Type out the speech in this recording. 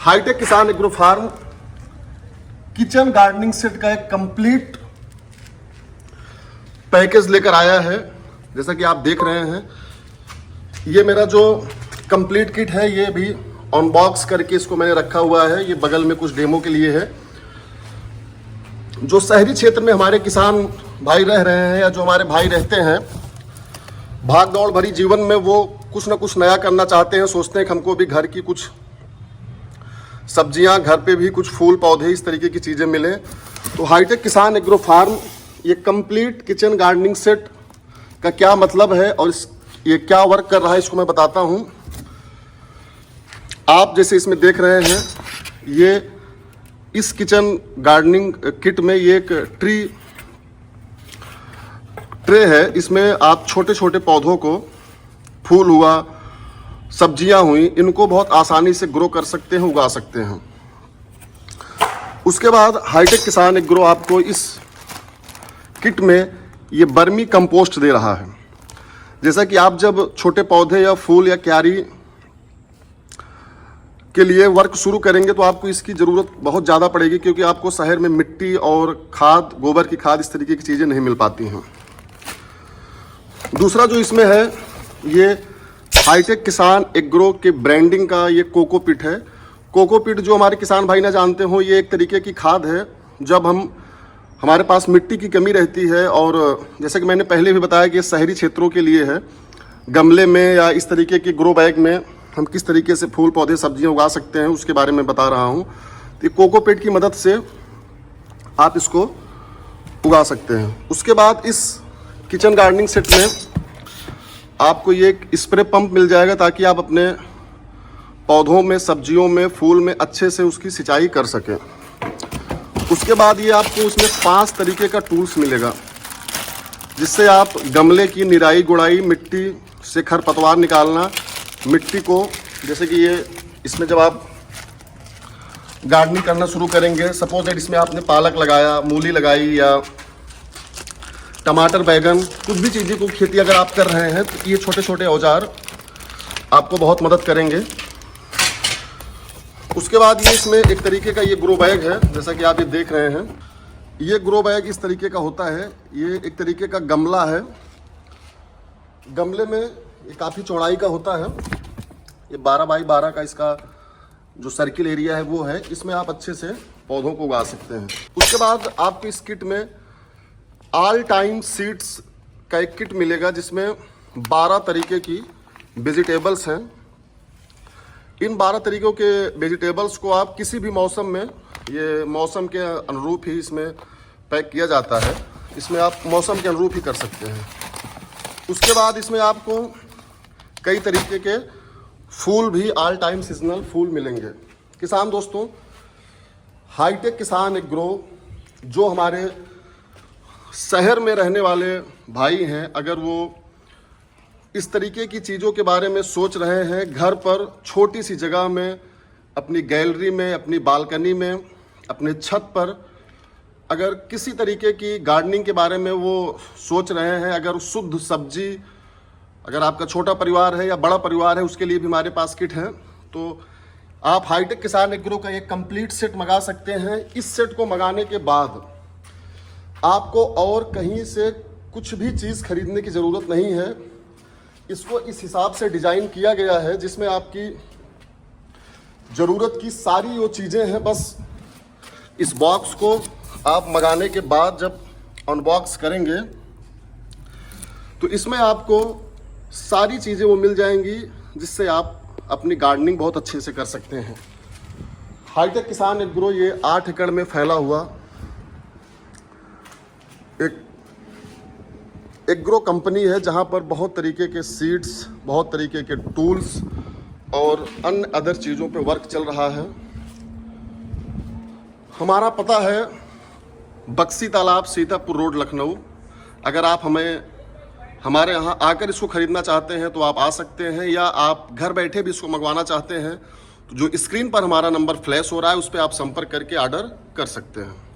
Hi tech किसान agro farm kitchen gardening set का एक कंप्लीट पैकेज लेकर आया है। जैसा कि आप देख रहे हैं, ये मेरा जो कंप्लीट किट है ये भी अनबॉक्स करके इसको मैंने रखा हुआ है। ये बगल में कुछ डेमो के लिए है। जो शहरी क्षेत्र में हमारे किसान भाई रह रहे हैं या जो हमारे भाई रहते हैं, भाग दौड़ भरी जीवन में वो कुछ ना कुछ नया करना चाहते हैं, सोचते हैं कि हमको भी घर की कुछ सब्जियां, घर पे भी कुछ फूल पौधे, इस तरीके की चीज़ें मिलें। तो हाईटेक किसान एग्रो फार्म ये कंप्लीट किचन गार्डनिंग सेट का क्या मतलब है और ये क्या वर्क कर रहा है, इसको मैं बताता हूं। आप जैसे इसमें देख रहे हैं, ये इस किचन गार्डनिंग किट में ये एक ट्रे है। इसमें आप छोटे छोटे पौधों को, फूल हुआ, सब्जियां हुई, इनको बहुत आसानी से ग्रो कर सकते हैं, उगा सकते हैं। उसके बाद हाईटेक किसान एग्रो आपको इस किट में ये बर्मी कंपोस्ट दे रहा है। जैसा कि आप जब छोटे पौधे या फूल या क्यारी के लिए वर्क शुरू करेंगे तो आपको इसकी ज़रूरत बहुत ज़्यादा पड़ेगी, क्योंकि आपको शहर में मिट्टी और खाद, गोबर की खाद, इस तरीके की चीज़ें नहीं मिल पाती हैं। दूसरा जो इसमें है, ये हाईटेक किसान एग्रो के ब्रांडिंग का ये कोकोपीट है। कोकोपीट जो हमारे किसान भाई ना जानते हो, ये एक तरीके की खाद है। जब हमारे पास मिट्टी की कमी रहती है, और जैसे कि मैंने पहले भी बताया कि ये शहरी क्षेत्रों के लिए है, गमले में या इस तरीके की ग्रो बैग में हम किस तरीके से फूल पौधे सब्जियां उगा सकते हैं, उसके बारे में बता रहा हूँ। तो ये कोकोपीट की मदद से आप इसको उगा सकते हैं। उसके बाद इस किचन गार्डनिंग सेट में आपको ये एक स्प्रे पंप मिल जाएगा, ताकि आप अपने पौधों में, सब्जियों में, फूल में अच्छे से उसकी सिंचाई कर सकें। उसके बाद ये आपको उसमें 5 तरीके का टूल्स मिलेगा, जिससे आप गमले की निराई गुड़ाई, मिट्टी से खरपतवार निकालना, मिट्टी को, जैसे कि ये इसमें जब आप गार्डनिंग करना शुरू करेंगे, सपोज दैट इसमें आपने पालक लगाया, मूली लगाई या टमाटर, बैगन, कुछ भी चीज़ें को खेती अगर आप कर रहे हैं, तो ये छोटे छोटे औजार आपको बहुत मदद करेंगे। उसके बाद ये इसमें एक तरीके का ये ग्रो बैग है, जैसा कि आप ये देख रहे हैं। ये ग्रो बैग इस तरीके का होता है। ये एक तरीके का गमला है। गमले में ये काफ़ी चौड़ाई का होता है। ये 12 बाई 12 का इसका जो सर्किल एरिया है वो है। इसमें आप अच्छे से पौधों को उगा सकते हैं। उसके बाद आपको इस किट में ऑल टाइम सीड्स का एक किट मिलेगा, जिसमें 12 तरीके की वेजिटेबल्स हैं। इन 12 तरीकों के वेजिटेबल्स को आप किसी भी मौसम में, ये मौसम के अनुरूप ही इसमें पैक किया जाता है। इसमें आप मौसम के अनुरूप ही कर सकते हैं। उसके बाद इसमें आपको कई तरीके के फूल भी, ऑल टाइम सीजनल फूल मिलेंगे। किसान दोस्तों, हाईटेक किसान एग्रो जो हमारे शहर में रहने वाले भाई हैं, अगर वो इस तरीके की चीज़ों के बारे में सोच रहे हैं, घर पर छोटी सी जगह में, अपनी गैलरी में, अपनी बालकनी में, अपने छत पर अगर किसी तरीके की गार्डनिंग के बारे में वो सोच रहे हैं, अगर शुद्ध सब्जी, अगर आपका छोटा परिवार है या बड़ा परिवार है, उसके लिए भी हमारे पास किट है। तो आप हाईटेक किसान एग्रो का एक कंप्लीट सेट मंगा सकते हैं। इस सेट को मंगाने के बाद आपको और कहीं से कुछ भी चीज़ खरीदने की ज़रूरत नहीं है। इसको इस हिसाब से डिज़ाइन किया गया है, जिसमें आपकी ज़रूरत की सारी वो चीज़ें हैं। बस इस बॉक्स को आप मंगाने के बाद जब अनबॉक्स करेंगे, तो इसमें आपको सारी चीज़ें वो मिल जाएंगी, जिससे आप अपनी गार्डनिंग बहुत अच्छे से कर सकते हैं। हाईटेक किसान एग्रो ये 8 एकड़ में फैला हुआ एक एग्रो कंपनी है, जहां पर बहुत तरीके के सीड्स, बहुत तरीके के टूल्स और अन्य अदर चीज़ों पे वर्क चल रहा है। हमारा पता है बक्सी तालाब, सीतापुर रोड, लखनऊ। अगर आप हमारे यहाँ आकर इसको ख़रीदना चाहते हैं तो आप आ सकते हैं, या आप घर बैठे भी इसको मंगवाना चाहते हैं तो जो स्क्रीन पर हमारा नंबर फ्लैश हो रहा है, उस पर आप संपर्क करके ऑर्डर कर सकते हैं।